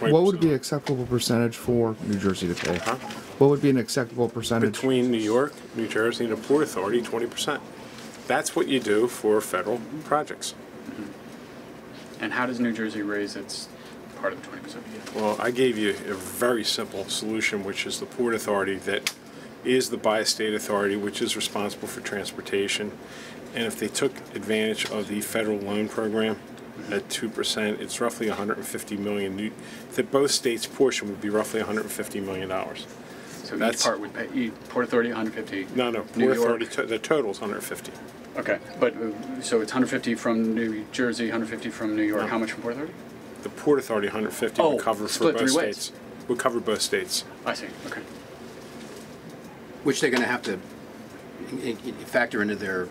20%. What would be an acceptable percentage for New Jersey to pay? Huh? What would be an acceptable percentage? Between New York, New Jersey, and the Port Authority, 20%. That's what you do for federal projects. And how does New Jersey raise its part of the 20%? Well, I gave you a very simple solution, which is the Port Authority that is the bi-state authority, which is responsible for transportation. And if they took advantage of the federal loan program at 2%, it's roughly $150 million. That both states' portion would be roughly $150 million. So that's, each part would pay, Port Authority 150? No, Port Authority, the total is 150. Okay, but so it's 150 from New Jersey, 150 from New York. No. How much from Port Authority? The Port Authority 150 would cover for both states. Would cover both states. I see. Okay. Which they're going to have to factor into their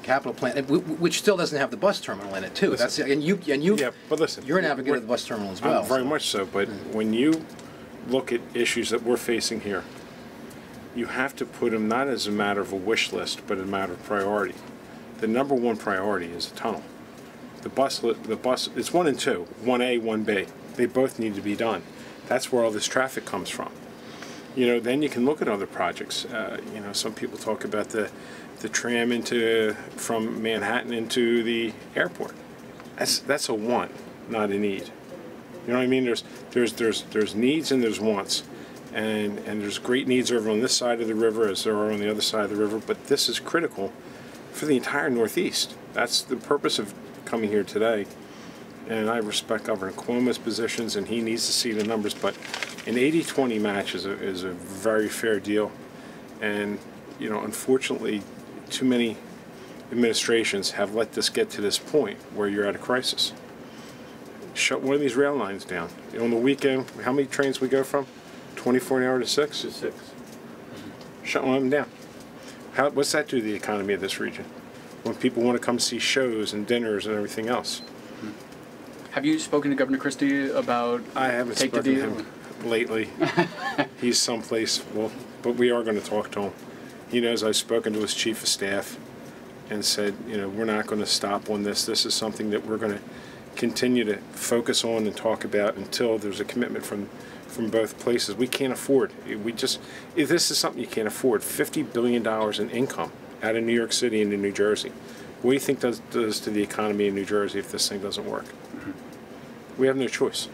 capital plan, which still doesn't have the bus terminal in it too. Listen, That's and you. Yeah, but listen, you're an advocate of the bus terminal as well. Very much so. But when you look at issues that we're facing here, you have to put them not as a matter of a wish list, but a matter of priority. The number one priority is a tunnel. The bus, it's 1 and 2, 1A, 1B. They both need to be done. That's where all this traffic comes from. You know, then you can look at other projects. You know, some people talk about the tram from Manhattan into the airport. That's a want, not a need. You know what I mean? There's needs and there's wants. And there's great needs over on this side of the river as there are on the other side of the river, but this is critical for the entire Northeast. That's the purpose of coming here today. And I respect Governor Cuomo's positions, and he needs to see the numbers, but an 80-20 match is a very fair deal. And, you know, unfortunately, too many administrations have let this get to this point where you're at a crisis. Shut one of these rail lines down. On the weekend, how many trains we go from? 24 an hour to 6? To 6. Shut one of them down. What's that do to the economy of this region? When people want to come see shows and dinners and everything else. Have you spoken to Governor Christie about I haven't spoken to him lately. He's someplace, but we are going to talk to him. He knows I've spoken to his chief of staff and said, you know, we're not going to stop on this. This is something that we're going to continue to focus on and talk about until there's a commitment from both places. We can't afford. If this is something you can't afford, $50 billion in income out of New York City and in New Jersey. What do you think does to the economy in New Jersey if this thing doesn't work? We have no choice.